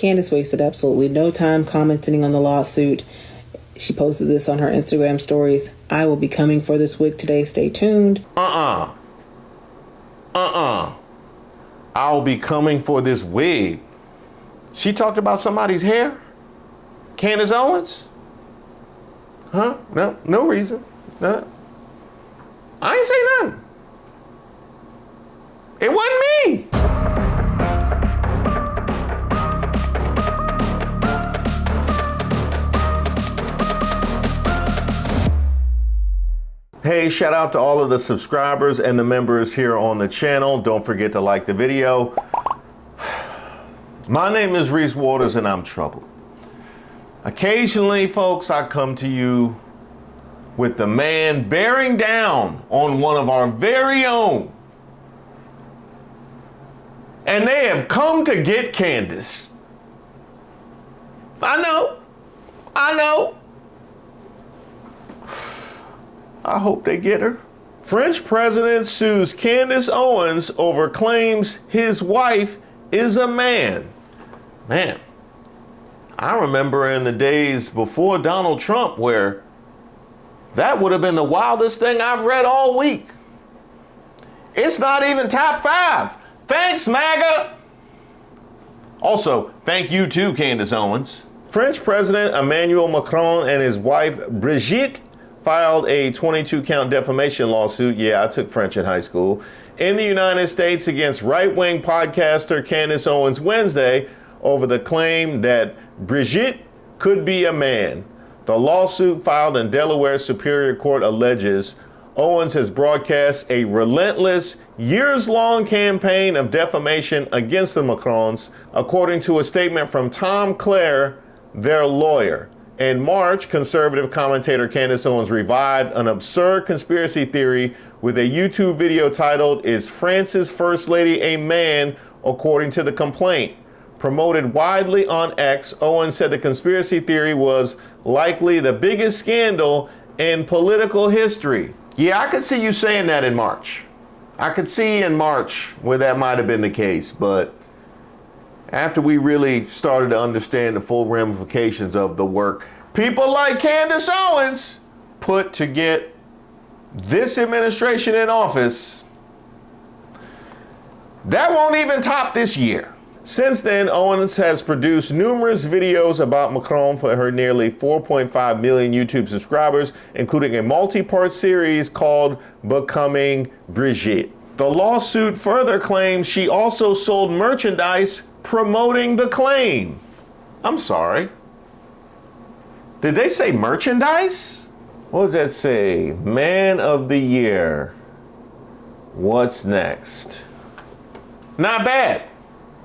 Candace wasted absolutely no time commenting on the lawsuit. She posted this on her Instagram stories. I will be coming for this wig today. Stay tuned. I'll be coming for this wig. She talked about somebody's hair? Candace Owens? Huh? No reason. No. I ain't say nothing. It wasn't me. Hey, shout out to all of the subscribers and the members here on the channel. Don't forget to like the video. My name is Reese Waters and I'm troubled. Occasionally, folks, I come to you with the man bearing down on one of our very own. And they have come to get Candace. I know. I hope they get her. French president sues Candace Owens over claims his wife is a man. Man, I remember in the days before Donald Trump where that would have been the wildest thing I've read all week. It's not even top 5. Thanks, MAGA. Also, thank you too, Candace Owens. French President Emmanuel Macron and his wife Brigitte filed a 22-count defamation lawsuit, yeah, I took French in high school, in the United States against right-wing podcaster Candace Owens Wednesday over the claim that Brigitte could be a man. The lawsuit filed in Delaware Superior Court alleges Owens has broadcast a relentless, years-long campaign of defamation against the Macrons, according to a statement from Tom Clare, their lawyer. In March, conservative commentator Candace Owens revived an absurd conspiracy theory with a YouTube video titled, "Is France's First Lady a Man?" according to the complaint. Promoted widely on X, Owens said the conspiracy theory was likely the biggest scandal in political history. Yeah, I could see you saying that in March. I could see in March where that might have been the case, but after we really started to understand the full ramifications of the work people like Candace Owens put to get this administration in office, that won't even top this year. Since then, Owens has produced numerous videos about Macron for her nearly 4.5 million YouTube subscribers, including a multi-part series called Becoming Brigitte. The lawsuit further claims she also sold merchandise promoting the claim. I'm sorry. Did they say merchandise? What does that say? Man of the Year. What's next? Not bad.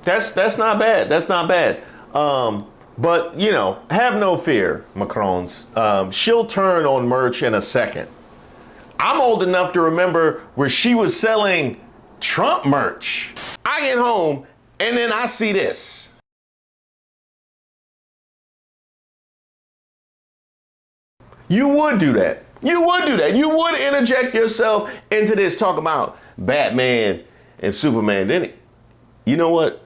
That's not bad. That's not bad. But, you know, have no fear, Macrons. She'll turn on merch in a second. I'm old enough to remember where she was selling Trump merch. I get home and then I see this. You would do that. You would do that. You would interject yourself into this, talk about Batman and Superman, didn't it? You know what?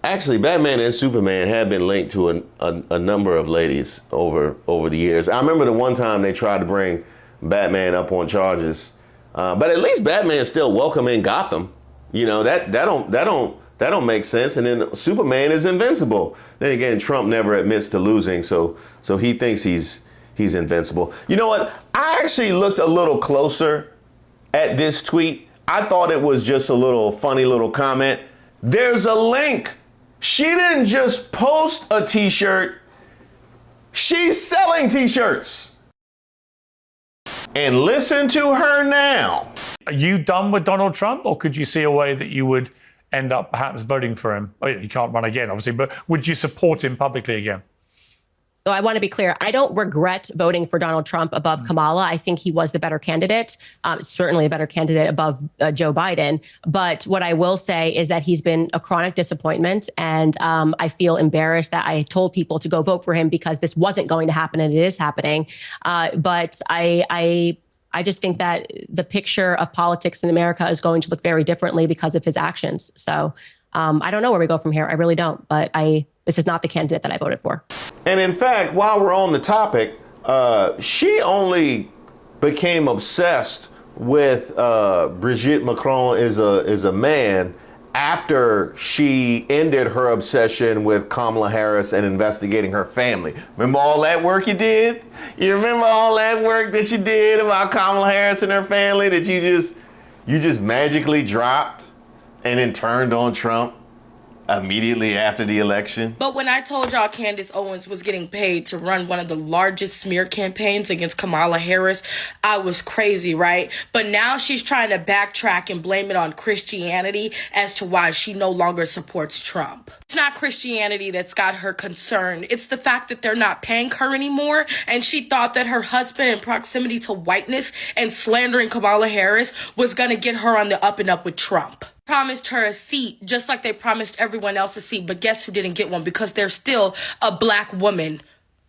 Actually, Batman and Superman have been linked to a number of ladies over the years. I remember the one time they tried to bring Batman up on charges, but at least Batman's still welcome in Gotham. You know, that don't make sense. And then Superman is invincible. Then again, Trump never admits to losing, so he thinks he's invincible. You know what? I actually looked a little closer at this tweet. I thought it was just a little funny little comment. There's a link. She didn't just post a t-shirt. She's selling t-shirts. And listen to her now. Are you done with Donald Trump, or could you see a way that you would end up perhaps voting for him? Oh, he can't run again, obviously, but would you support him publicly again? So I want to be clear. I don't regret voting for Donald Trump above Kamala. I think he was the better candidate, certainly a better candidate above Joe Biden. But what I will say is that he's been a chronic disappointment. And I feel embarrassed that I told people to go vote for him because this wasn't going to happen and it is happening. But I just think that the picture of politics in America is going to look very differently because of his actions. So I don't know where we go from here. I really don't. But This is not the candidate that I voted for. And in fact, while we're on the topic, she only became obsessed with Brigitte Macron is a man after she ended her obsession with Kamala Harris and investigating her family. Remember all that work you did? You remember all that work that you did about Kamala Harris and her family that you just magically dropped and then turned on Trump immediately after the election? But when I told y'all Candace Owens was getting paid to run one of the largest smear campaigns against Kamala Harris, I was crazy, right? But now she's trying to backtrack and blame it on Christianity as to why she no longer supports Trump. It's not Christianity that's got her concerned. It's the fact that they're not paying her anymore, and she thought that her husband in proximity to whiteness and slandering Kamala Harris was going to get her on the up and up with Trump. Promised her a seat just like they promised everyone else a seat, but guess who didn't get one? Because there's still a black woman.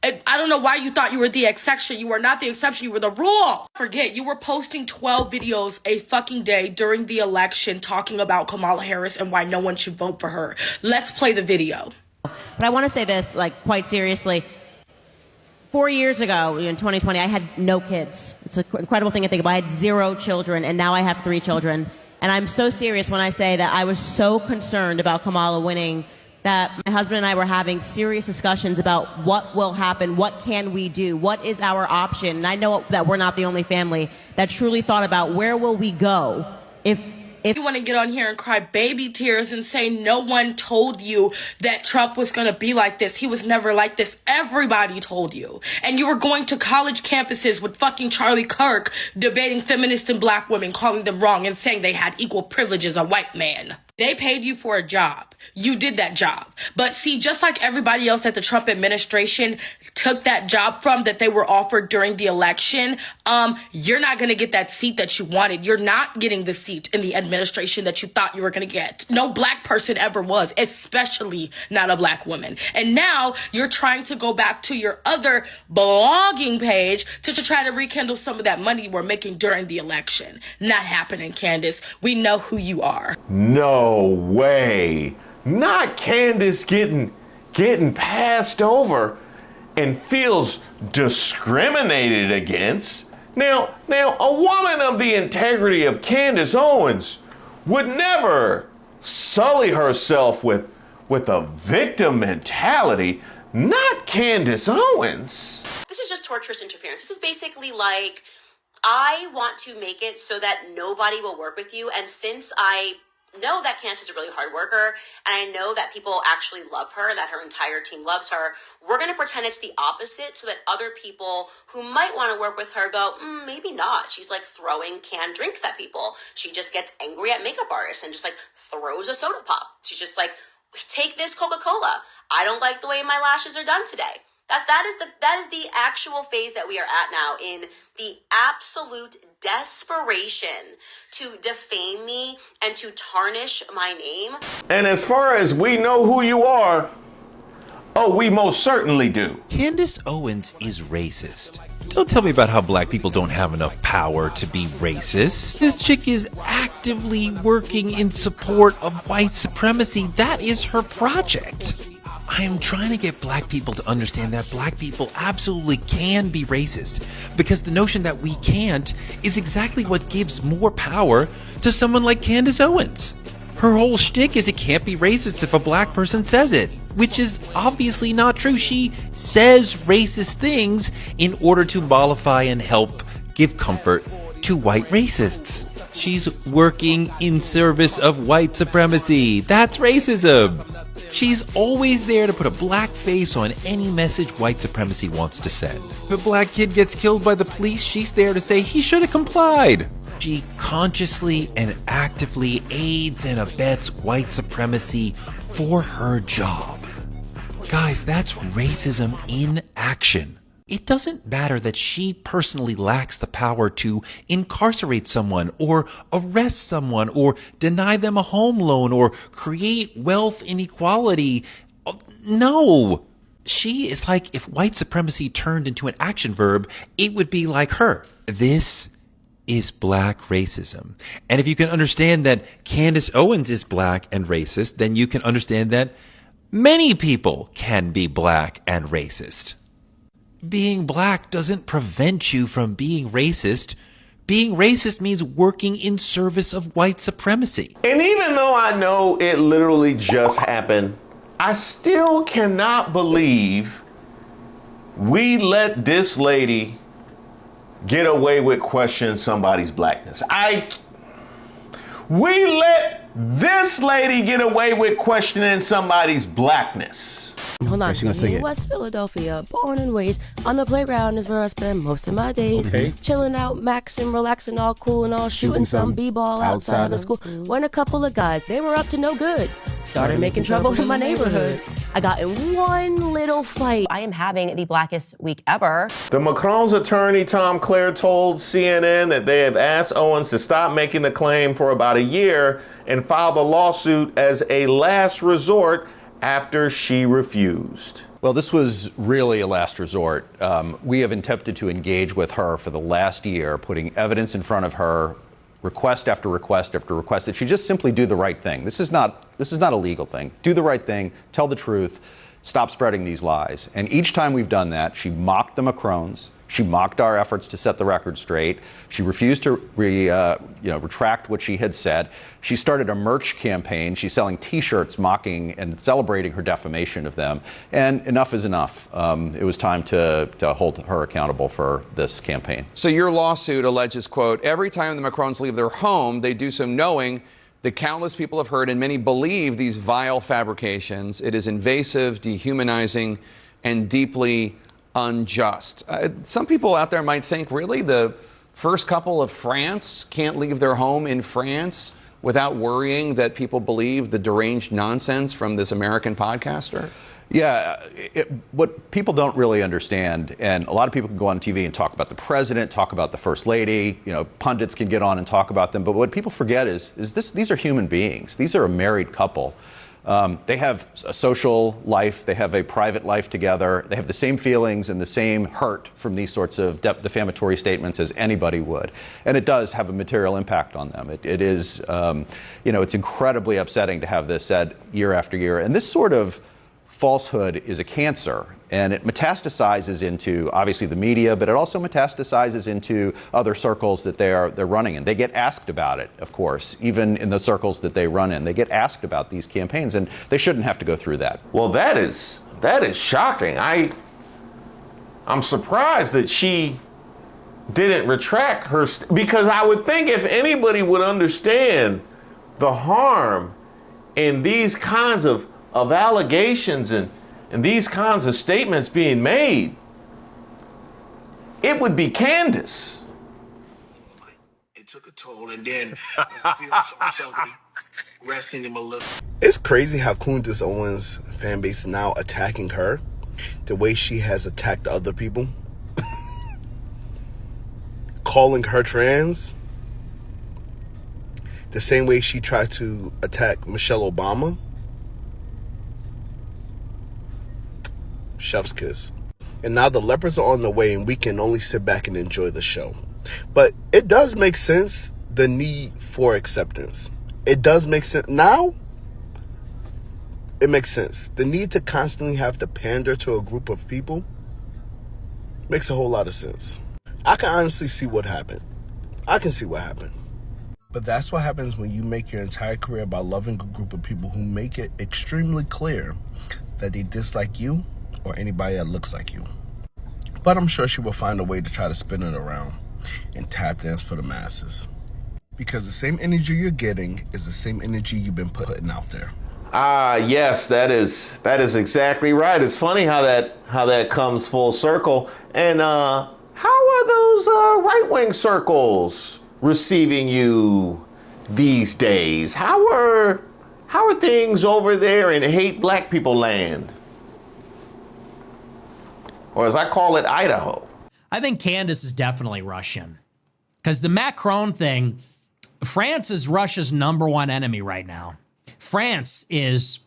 I don't know why you thought you were the exception. You were not the exception, you were the rule. Forget, you were posting 12 videos a fucking day during the election talking about Kamala Harris and why no one should vote for her. Let's play the video. But I want to say this, like, quite seriously. 4 years ago, in 2020, I had no kids. It's an incredible thing to think about. I had 0 children, and now I have 3 children. And I'm so serious when I say that I was so concerned about Kamala winning that my husband and I were having serious discussions about what will happen, what can we do, what is our option. And I know that we're not the only family that truly thought about where will we go if you want to get on here and cry baby tears and say no one told you that Trump was going to be like this. He was never like this. Everybody told you. And you were going to college campuses with fucking Charlie Kirk debating feminists and black women, calling them wrong and saying they had equal privilege as a white man. They paid you for a job. You did that job. But see, just like everybody else that the Trump administration took that job from that they were offered during the election, you're not going to get that seat that you wanted. You're not getting the seat in the administration that you thought you were going to get. No black person ever was, especially not a black woman. And now you're trying to go back to your other blogging page to try to rekindle some of that money you were making during the election. Not happening, Candace. We know who you are. No way. Not Candace getting passed over and feels discriminated against. Now, a woman of the integrity of Candace Owens would never sully herself with a victim mentality. Not Candace Owens. This is just torturous interference. This is basically like, I want to make it so that nobody will work with you, and since I know that Candace is a really hard worker, and I know that people actually love her, that her entire team loves her, we're going to pretend it's the opposite so that other people who might want to work with her go, maybe not. She's like throwing canned drinks at people. She just gets angry at makeup artists and just like throws a soda pop. She's just like, take this Coca-Cola. I don't like the way my lashes are done today. That is the actual phase that we are at now, in the absolute desperation to defame me and to tarnish my name. And as far as we know who you are, oh, we most certainly do. Candace Owens is racist. Don't tell me about how black people don't have enough power to be racist. This chick is actively working in support of white supremacy. That is her project. I am trying to get black people to understand that black people absolutely can be racist, because the notion that we can't is exactly what gives more power to someone like Candace Owens. Her whole shtick is it can't be racist if a black person says it, which is obviously not true. She says racist things in order to mollify and help give comfort to white racists. She's working in service of white supremacy. That's racism. She's always there to put a black face on any message white supremacy wants to send. If a black kid gets killed by the police, she's there to say he should have complied. She consciously and actively aids and abets white supremacy for her job. Guys, that's racism in action. It doesn't matter that she personally lacks the power to incarcerate someone or arrest someone or deny them a home loan or create wealth inequality. No. She is like, if white supremacy turned into an action verb, it would be like her. This is black racism. And if you can understand that Candace Owens is black and racist, then you can understand that Many people can be black and racist. Being black doesn't prevent you from being racist. Being racist means working in service of white supremacy. And even though I know it literally just happened, I still cannot believe we let this lady get away with questioning somebody's blackness. We let this lady get away with questioning somebody's blackness. Hold on. In West Philadelphia, born and raised on the playground is where I spend most of my days. Okay. Chilling out, maxing, relaxing, all cool and all, shooting some b-ball outside of school. When a couple of guys, they were up to no good, started making trouble in my neighborhood. I got in one little fight. I am having the blackest week ever. The Macron's attorney, Tom Clare, told CNN that they have asked Owens to stop making the claim for about a year and filed a lawsuit as a last resort after she refused. Well, this was really a last resort. We have attempted to engage with her for the last year, putting evidence in front of her, request after request after request, that she just simply do the right thing. This is not a legal thing. Do the right thing, tell the truth, stop spreading these lies. And each time we've done that, she mocked the Macrons. She mocked our efforts to set the record straight. She refused to retract what she had said. She started a merch campaign. She's selling T-shirts mocking and celebrating her defamation of them. And enough is enough. It was time to hold her accountable for this campaign. So your lawsuit alleges, quote, every time the Macrons leave their home, they do so knowing that countless people have heard and many believe these vile fabrications. It is invasive, dehumanizing, and deeply unjust. Some people out there might think, really, the first couple of France can't leave their home in France without worrying that people believe the deranged nonsense from this American podcaster? Yeah, what people don't really understand, and a lot of people can go on TV and talk about the president, talk about the first lady, pundits can get on and talk about them, but what people forget is these are human beings. These are a married couple. They have a social life, they have a private life together, they have the same feelings and the same hurt from these sorts of defamatory statements as anybody would. And it does have a material impact on them. It is, it's incredibly upsetting to have this said year after year. And this sort of falsehood is a cancer, and it metastasizes into, obviously, the media, but it also metastasizes into other circles that they're running in. They get asked about it, of course, even in the circles that they run in. They get asked about these campaigns, and they shouldn't have to go through that. Well, that is shocking. I'm surprised that she didn't retract her, because I would think if anybody would understand the harm in these kinds of allegations and these kinds of statements being made, it would be Candace. It took a toll, and then I feel so resting him a little. It's crazy how Candace Owens' fan base is now attacking her the way she has attacked other people. Calling her trans the same way she tried to attack Michelle Obama. Chef's kiss. And now the lepers are on the way, and we can only sit back and enjoy the show. But it does make sense, the need for acceptance. It does make sense. Now, it makes sense. The need to constantly have to pander to a group of people makes a whole lot of sense. I can honestly see what happened. I can see what happened. But that's what happens when you make your entire career about loving a group of people who make it extremely clear that they dislike you or anybody that looks like you. But I'm sure she will find a way to try to spin it around and tap dance for the masses. Because the same energy you're getting is the same energy you've been putting out there. Yes, that is exactly right. It's funny how that comes full circle. And how are those right-wing circles receiving you these days? How are things over there in hate black people land? Or as I call it, Idaho. I think Candace is definitely Russian. Because the Macron thing, France is Russia's #1 enemy right now. France is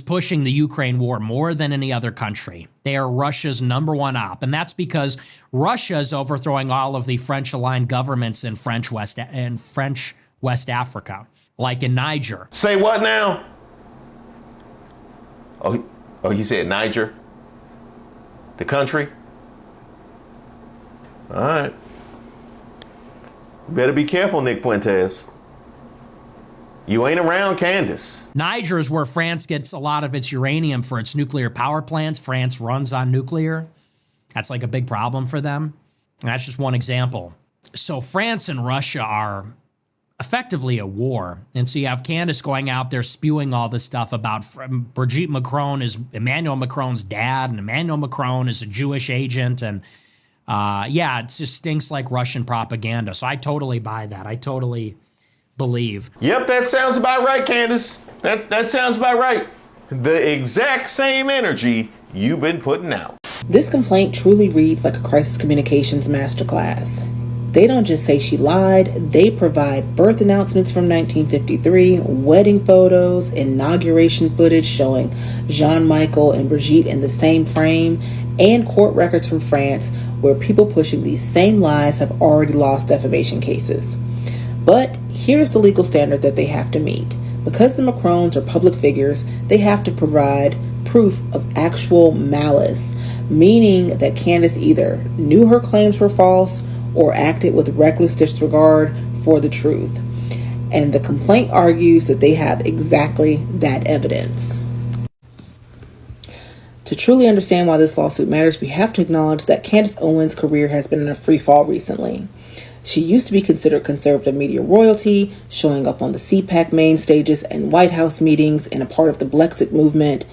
pushing the Ukraine war more than any other country. They are Russia's #1 op. And that's because Russia is overthrowing all of the French-aligned governments in French West Africa, like in Niger. Say what now? Oh, he said Niger? The country? All right. Better be careful, Nick Fuentes. You ain't around Candace. Niger is where France gets a lot of its uranium for its nuclear power plants. France runs on nuclear. That's like a big problem for them. And that's just one example. So France and Russia are effectively a war. And so you have Candace going out there spewing all this stuff about Brigitte Macron is Emmanuel Macron's dad, and Emmanuel Macron is a Jewish agent. And yeah, it just stinks like Russian propaganda. So I totally buy that. I totally believe. Yep, that sounds about right, Candace. That sounds about right. The exact same energy you've been putting out. This complaint truly reads like a crisis communications masterclass. They don't just say she lied, they provide birth announcements from 1953, wedding photos, inauguration footage showing Jean-Michel and Brigitte in the same frame, and court records from France where people pushing these same lies have already lost defamation cases. But here's the legal standard that they have to meet. Because the Macrons are public figures, they have to provide proof of actual malice, meaning that Candace either knew her claims were false or acted with reckless disregard for the truth. And the complaint argues that they have exactly that evidence. To truly understand why this lawsuit matters, we have to acknowledge that Candace Owens' career has been in a free fall recently. She used to be considered conservative media royalty, showing up on the CPAC main stages and White House meetings and a part of the Brexit movement.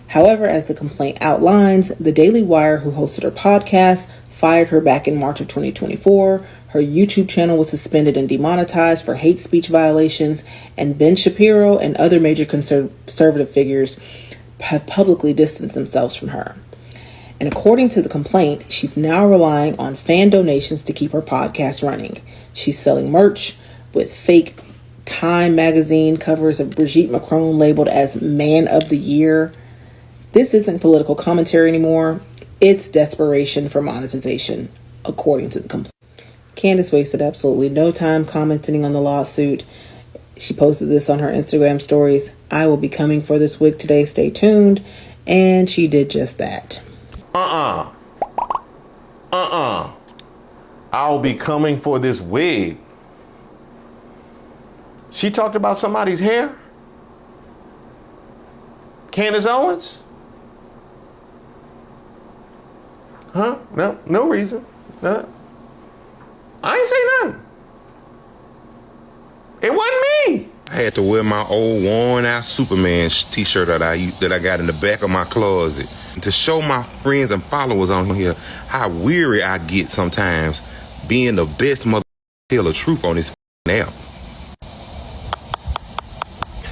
However, as the complaint outlines, the Daily Wire, who hosted her podcast, fired her back in March of 2024. Her YouTube channel was suspended and demonetized for hate speech violations, and Ben Shapiro and other major conservative figures have publicly distanced themselves from her. And according to the complaint, she's now relying on fan donations to keep her podcast running. She's selling merch with fake Time magazine covers of Brigitte Macron labeled as Man of the Year. This isn't political commentary anymore. It's desperation for monetization, according to the complaint. Candace wasted absolutely no time commenting on the lawsuit. She posted this on her Instagram stories. I will be coming for this wig today. Stay tuned. And she did just that. I'll be coming for this wig. She talked about somebody's hair? Candace Owens? Huh? No reason. I ain't say nothing. It wasn't me. I had to wear my old worn out Superman t-shirt that I got in the back of my closet to show my friends and followers on here how weary I get sometimes being the best mother tell the truth on this app.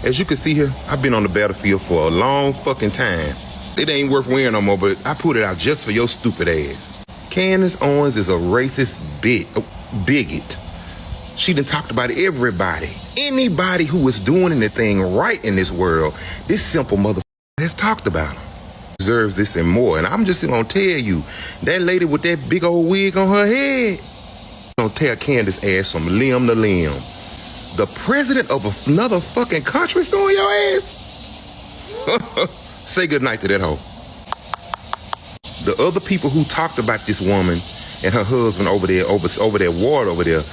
As you can see here, I've been on the battlefield for a long fucking time. It ain't worth wearing no more, but I put it out just for your stupid ass. Candace Owens is a racist bigot. She done talked about everybody. Anybody who is doing anything right in this world, this simple motherfucker has talked about them. Deserves this and more. And I'm just gonna tell you, that lady with that big old wig on her head, gonna tear Candace ass from limb to limb. The president of another fucking country suing your ass? Say goodnight to that hoe. The other people who talked about this woman and her husband over there, over that ward over there,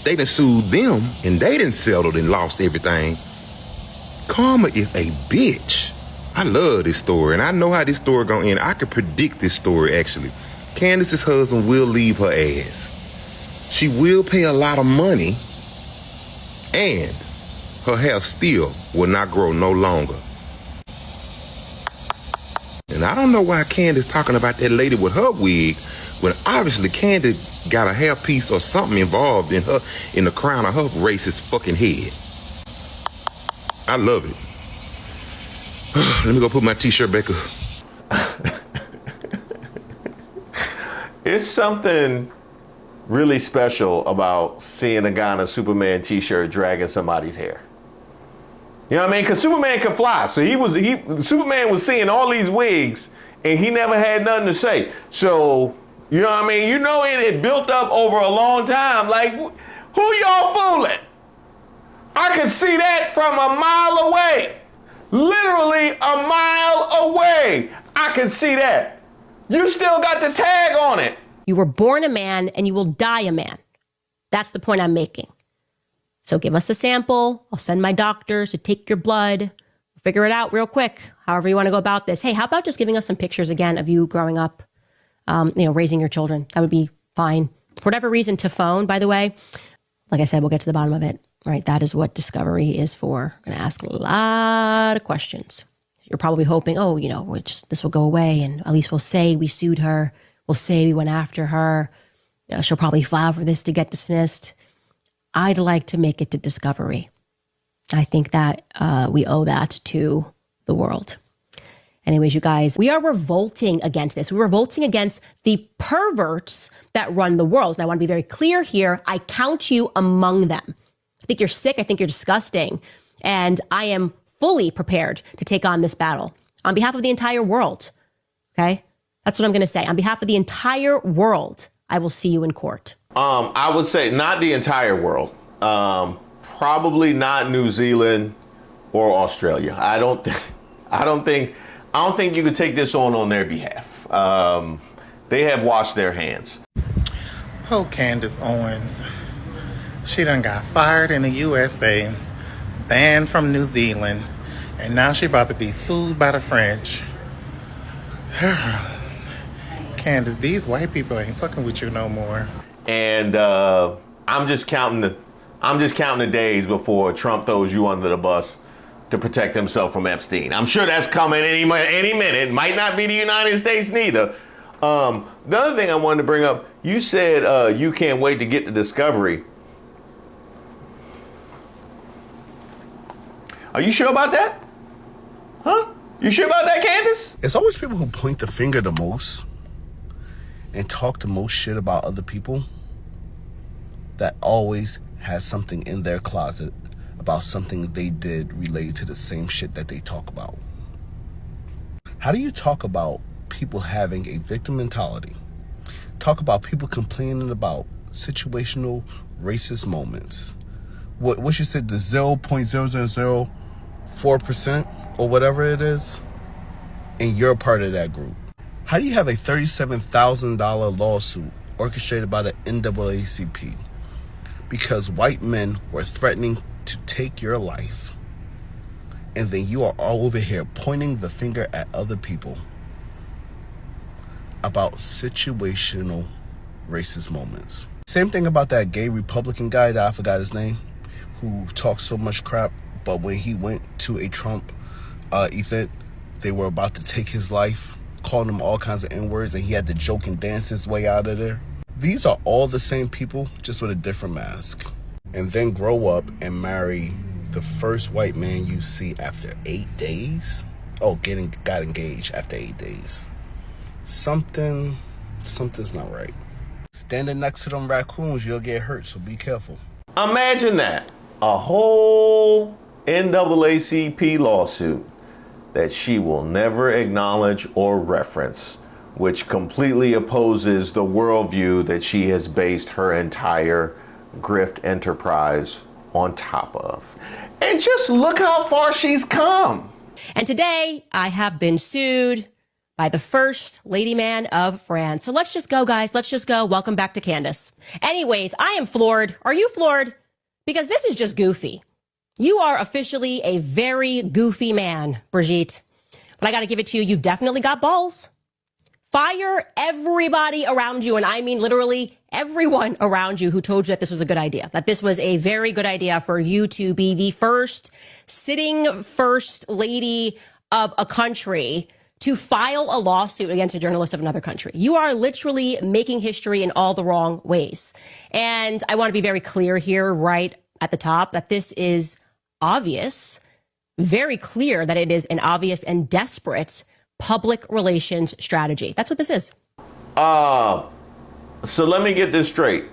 they done sued them and they done settled and lost everything. Karma is a bitch. I love this story and I know how this story gonna end. I can predict this story actually. Candace's husband will leave her ass. She will pay a lot of money and her hair still will not grow no longer. And I don't know why Candace talking about that lady with her wig when obviously Candace got a hairpiece or something involved in the crown of her racist fucking head. I love it. Let me go put my t-shirt back up. It's something really special about seeing a guy in a Superman t-shirt dragging somebody's hair. You know what I mean? Because Superman can fly. So Superman was seeing all these wigs and he never had nothing to say. So, you know what I mean? You know it had built up over a long time. Like, who y'all fooling? I could see that from a mile away. literally a mile away. I can see that. You still got the tag on it. You were born a man and you will die a man. That's the point I'm making. So give us a sample. I'll send my doctors to take your blood. We'll figure it out real quick, however you want to go about this. Hey, how about just giving us some pictures again of you growing up, raising your children? That would be fine. For whatever reason, to phone, by the way, like I said, we'll get to the bottom of it, right? That is what discovery is for. I'm going to ask a lot of questions. You're probably hoping, this will go away and at least we'll say we sued her. We'll say we went after her. She'll probably file for this to get dismissed. I'd like to make it to discovery. I think that we owe that to the world. Anyways, you guys, we are revolting against this. We're revolting against the perverts that run the world. And I want to be very clear here. I count you among them. I think you're sick. I think you're disgusting. And I am fully prepared to take on this battle on behalf of the entire world. Okay? That's what I'm going to say. On behalf of the entire world, I will see you in court. I would say not the entire world. Probably not New Zealand or Australia. I don't think you could take this on their behalf. They have washed their hands. Oh, Candace Owens. She done got fired in the USA, banned from New Zealand, and now she about to be sued by the French. Candace, these white people ain't fucking with you no more. And I'm just counting the days before Trump throws you under the bus to protect himself from Epstein. I'm sure that's coming any minute. Might not be the United States neither. The other thing I wanted to bring up, you said you can't wait to get to discovery. Are you sure about that? Huh? You sure about that, Candace? It's always people who point the finger the most and talk the most shit about other people that always has something in their closet about something they did related to the same shit that they talk about. How do you talk about people having a victim mentality? Talk about people complaining about situational racist moments. What you said, the 0.0004% or whatever it is, and you're a part of that group. How do you have a $37,000 lawsuit orchestrated by the NAACP because white men were threatening to take your life, and then you are all over here pointing the finger at other people about situational racist moments? Same thing about that gay Republican guy that I forgot his name, who talked so much crap, but when he went to a Trump event, they were about to take his life, calling him all kinds of N-words, and he had to joke and dance his way out of there. These are all the same people, just with a different mask. And then grow up and marry the first white man you see after 8 days. Oh, got engaged after 8 days. Something's not right. Standing next to them raccoons, you'll get hurt, so be careful. Imagine that. A whole NAACP lawsuit that she will never acknowledge or reference, which completely opposes the worldview that she has based her entire grift enterprise on top of. And just look how far she's come. And today I have been sued by the first lady man of France. So let's just go, guys. Let's just go. Welcome back to Candace. Anyways, I am floored. Are you floored? Because this is just goofy. You are officially a very goofy man, Brigitte. But I got to give it to you. You've definitely got balls. Fire everybody around you. And I mean literally everyone around you who told you that this was a good idea, that this was a very good idea for you to be the first sitting first lady of a country to file a lawsuit against a journalist of another country. You are literally making history in all the wrong ways. And I want to be very clear here right at the top that this is obvious, very clear that it is an obvious and desperate public relations strategy. That's what this is. So let me get this straight.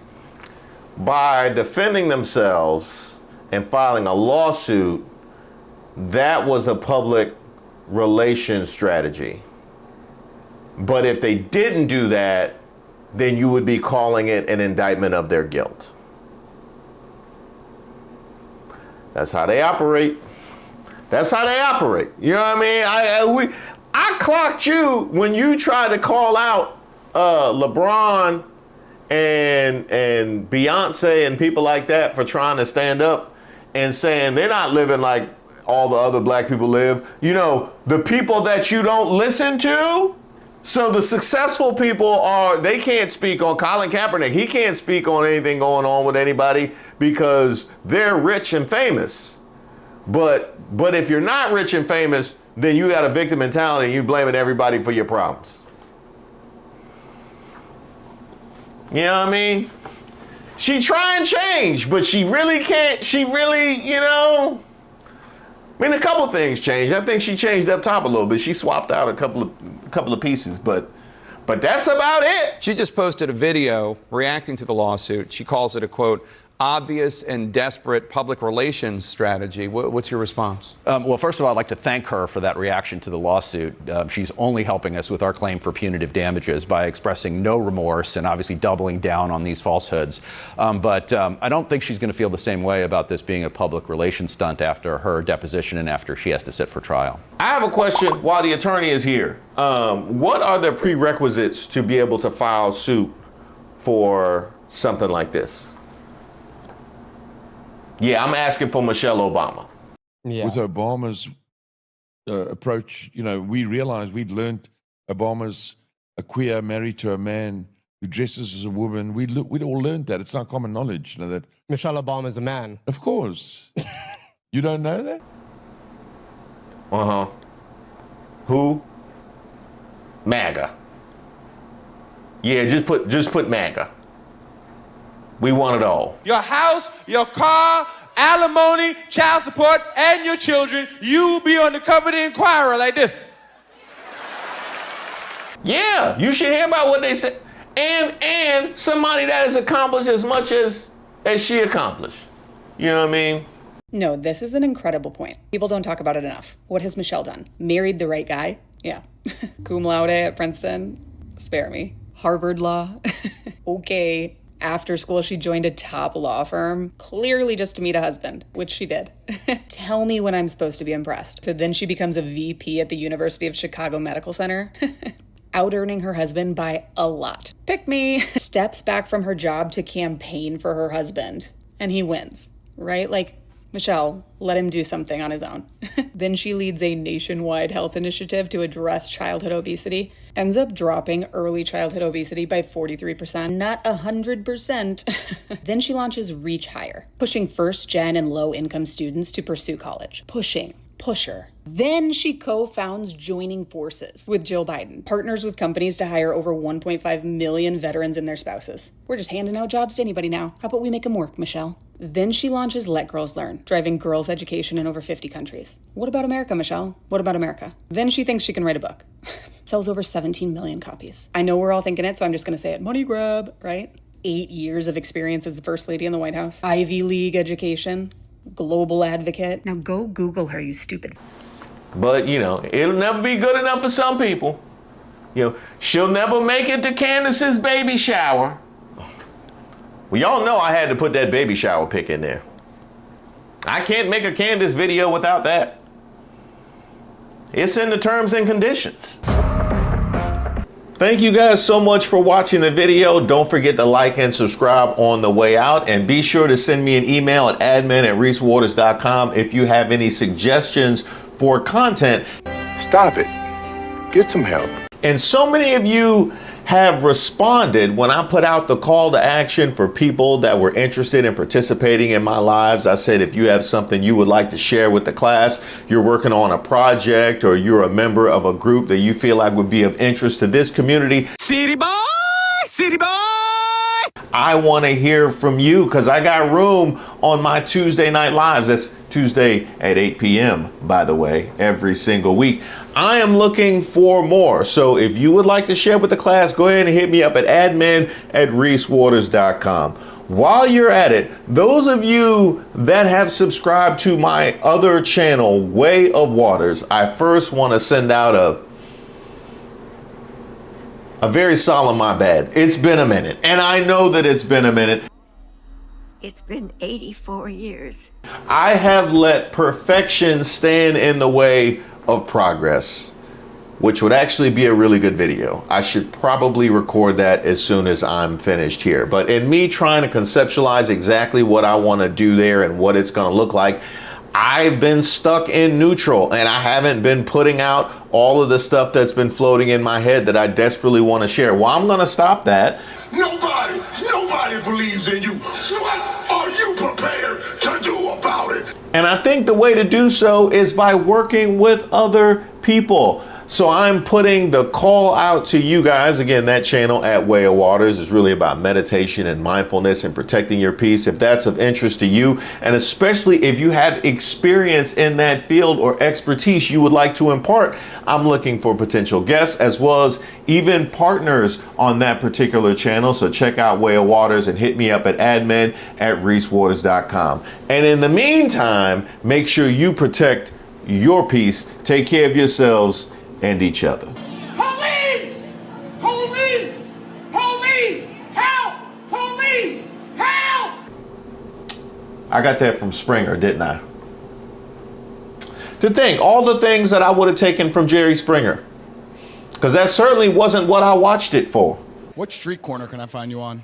By defending themselves and filing a lawsuit, that was a public relations strategy. But if they didn't do that, then you would be calling it an indictment of their guilt. That's how they operate. That's how they operate. You know what I mean? I clocked you when you tried to call out LeBron and Beyonce and people like that for trying to stand up and saying they're not living like all the other black people live. You know, the people that you don't listen to. So the successful people they can't speak on Colin Kaepernick. He can't speak on anything going on with anybody because they're rich and famous. But if you're not rich and famous, then you got a victim mentality and you blaming everybody for your problems. You know what I mean? She try and change, but she really can't. She really, you know. I mean, a couple things changed. I think she changed up top a little bit. She swapped out a couple of pieces, but that's about it. She just posted a video reacting to the lawsuit. She calls it a, quote, obvious and desperate public relations strategy. What's your response? Well, first of all, I'd like to thank her for that reaction to the lawsuit. She's only helping us with our claim for punitive damages by expressing no remorse and obviously doubling down on these falsehoods. But I don't think she's going to feel the same way about this being a public relations stunt after her deposition and after she has to sit for trial. I have a question while the attorney is here. What are the prerequisites to be able to file suit for something like this? Yeah, I'm asking for Michelle Obama. Yeah. With Obama's approach, you know, we realized we'd learned Obama's a queer married to a man who dresses as a woman. We'd all learned that. It's not common knowledge, you know, that Michelle Obama's a man. Of course. You don't know that? Uh-huh. Who? MAGA. Yeah, just put MAGA. We want it all. Your house, your car, alimony, child support, and your children, you be on the cover of the Inquirer like this. Yeah, you should hear about what they said. And somebody that has accomplished as much as she accomplished. You know what I mean? No, this is an incredible point. People don't talk about it enough. What has Michelle done? Married the right guy? Yeah. Cum laude at Princeton? Spare me. Harvard Law? Okay. After school, she joined a top law firm, clearly just to meet a husband, which she did. Tell me when I'm supposed to be impressed. So then she becomes a VP at the University of Chicago Medical Center, out-earning her husband by a lot. Pick me. Steps back from her job to campaign for her husband, and he wins, right? Like, Michelle, let him do something on his own. Then she leads a nationwide health initiative to address childhood obesity, ends up dropping early childhood obesity by 43%, not 100%. Then she launches Reach Higher, pushing first-gen and low-income students to pursue college. Pusher. Then she co-founds Joining Forces with Jill Biden, partners with companies to hire over 1.5 million veterans and their spouses. We're just handing out jobs to anybody now. How about we make them work, Michelle? Then she launches Let Girls Learn, driving girls' education in over 50 countries. What about America, Michelle? What about America? Then she thinks she can write a book. Sells over 17 million copies. I know we're all thinking it, so I'm just gonna say it. Money grab, right? 8 years of experience as the First Lady in the White House. Ivy League education. Global advocate. Now go Google her, you stupid. But, you know, it'll never be good enough for some people. You know, she'll never make it to Candace's baby shower. Well, y'all know I had to put that baby shower pic in there. I can't make a Candace video without that. It's in the terms and conditions. Thank you guys so much for watching the video. Don't forget to like and subscribe on the way out. And be sure to send me an email at admin@reesewaters.com if you have any suggestions for content. Stop it. Get some help. And so many of you have responded when I put out the call to action for people that were interested in participating in my lives. I said, if you have something you would like to share with the class, you're working on a project, or you're a member of a group that you feel like would be of interest to this community. City boy! I want to hear from you because I got room on my Tuesday night lives. That's Tuesday at 8 p.m., by the way, every single week. I am looking for more. So if you would like to share with the class, go ahead and hit me up at admin@reesewaters.com. While you're at it, those of you that have subscribed to my other channel, Way of Waters, I first want to send out a very solemn my bad. It's been a minute, and I know that it's been a minute. It's been 84 years. I have let perfection stand in the way of progress, which would actually be a really good video. I should probably record that as soon as I'm finished here. But in me trying to conceptualize exactly what I want to do there and what it's going to look like, I've been stuck in neutral, and I haven't been putting out all of the stuff that's been floating in my head that I desperately want to share. Well, I'm going to stop that. Nobody believes in you. What are you prepared to do about it? And I think the way to do so is by working with other people. So I'm putting the call out to you guys. Again, that channel at Way of Waters is really about meditation and mindfulness and protecting your peace. If that's of interest to you, and especially if you have experience in that field or expertise you would like to impart, I'm looking for potential guests as well as even partners on that particular channel. So check out Way of Waters and hit me up at admin@reesewaters.com. And in the meantime, make sure you protect your peace. Take care of yourselves and each other. Police! Police! Police! Help! Police! Help! I got that from Springer, didn't I? To think, all the things that I would have taken from Jerry Springer. Because that certainly wasn't what I watched it for. What street corner can I find you on?